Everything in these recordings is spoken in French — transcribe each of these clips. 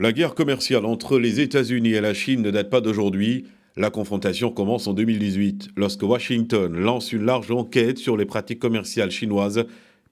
La guerre commerciale entre les États-Unis et la Chine ne date pas d'aujourd'hui. La confrontation commence en 2018, lorsque Washington lance une large enquête sur les pratiques commerciales chinoises.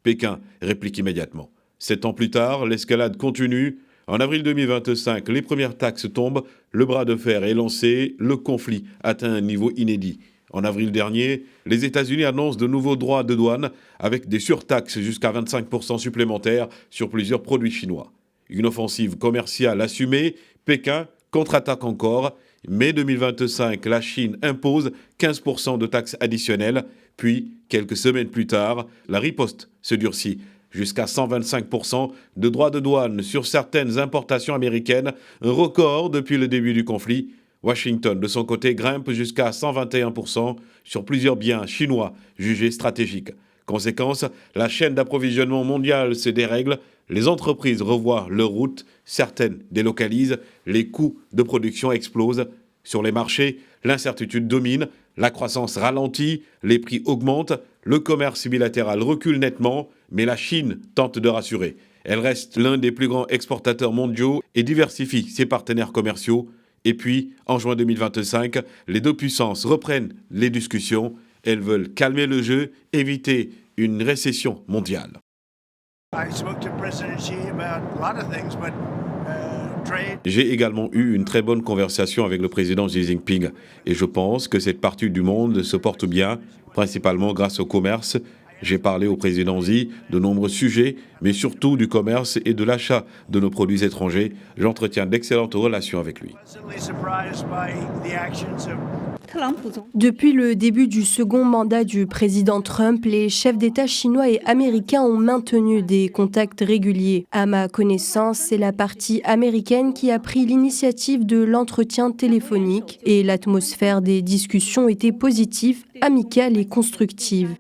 Pékin réplique immédiatement. 7 ans plus tard, l'escalade continue. En avril 2025, les premières taxes tombent, le bras de fer est lancé, le conflit atteint un niveau inédit. En avril dernier, les États-Unis annoncent de nouveaux droits de douane avec des surtaxes jusqu'à 25% supplémentaires sur plusieurs produits chinois. Une offensive commerciale assumée, Pékin contre-attaque encore. Mai 2025, la Chine impose 15% de taxes additionnelles. Puis, quelques semaines plus tard, la riposte se durcit jusqu'à 125% de droits de douane sur certaines importations américaines, un record depuis le début du conflit. Washington, de son côté, grimpe jusqu'à 121% sur plusieurs biens chinois jugés stratégiques. Conséquence, la chaîne d'approvisionnement mondiale se dérègle, les entreprises revoient leurs routes, certaines délocalisent, les coûts de production explosent. Sur les marchés, l'incertitude domine, la croissance ralentit, les prix augmentent, le commerce bilatéral recule nettement, mais la Chine tente de rassurer. Elle reste l'un des plus grands exportateurs mondiaux et diversifie ses partenaires commerciaux. Et puis, en juin 2025, les deux puissances reprennent les discussions. Elles veulent calmer le jeu, éviter une récession mondiale. J'ai également eu une très bonne conversation avec le président Xi Jinping et je pense que cette partie du monde se porte bien, principalement grâce au commerce. J'ai parlé au président Xi de nombreux sujets, mais surtout du commerce et de l'achat de nos produits étrangers. J'entretiens d'excellentes relations avec lui. Depuis le début du second mandat du président Trump, les chefs d'État chinois et américains ont maintenu des contacts réguliers. À ma connaissance, c'est la partie américaine qui a pris l'initiative de l'entretien téléphonique et l'atmosphère des discussions était positive, amicale et constructive.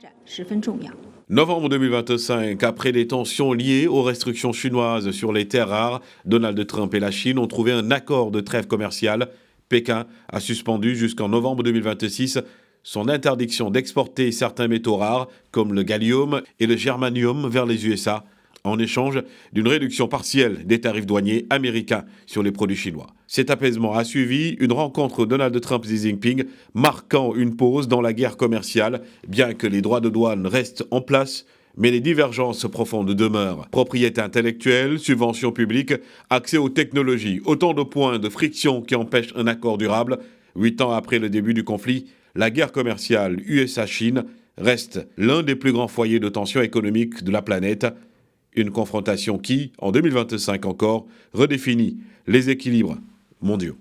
Novembre 2025, après des tensions liées aux restrictions chinoises sur les terres rares, Donald Trump et la Chine ont trouvé un accord de trêve commerciale. Pékin a suspendu jusqu'en novembre 2026 son interdiction d'exporter certains métaux rares comme le gallium et le germanium vers les USA, en échange d'une réduction partielle des tarifs douaniers américains sur les produits chinois. Cet apaisement a suivi une rencontre Donald Trump-Xi Jinping marquant une pause dans la guerre commerciale, bien que les droits de douane restent en place, mais les divergences profondes demeurent. Propriété intellectuelle, subventions publiques, accès aux technologies, autant de points de friction qui empêchent un accord durable. 8 ans après le début du conflit, la guerre commerciale USA-Chine reste l'un des plus grands foyers de tensions économiques de la planète. Une confrontation qui, en 2025 encore, redéfinit les équilibres mondiaux.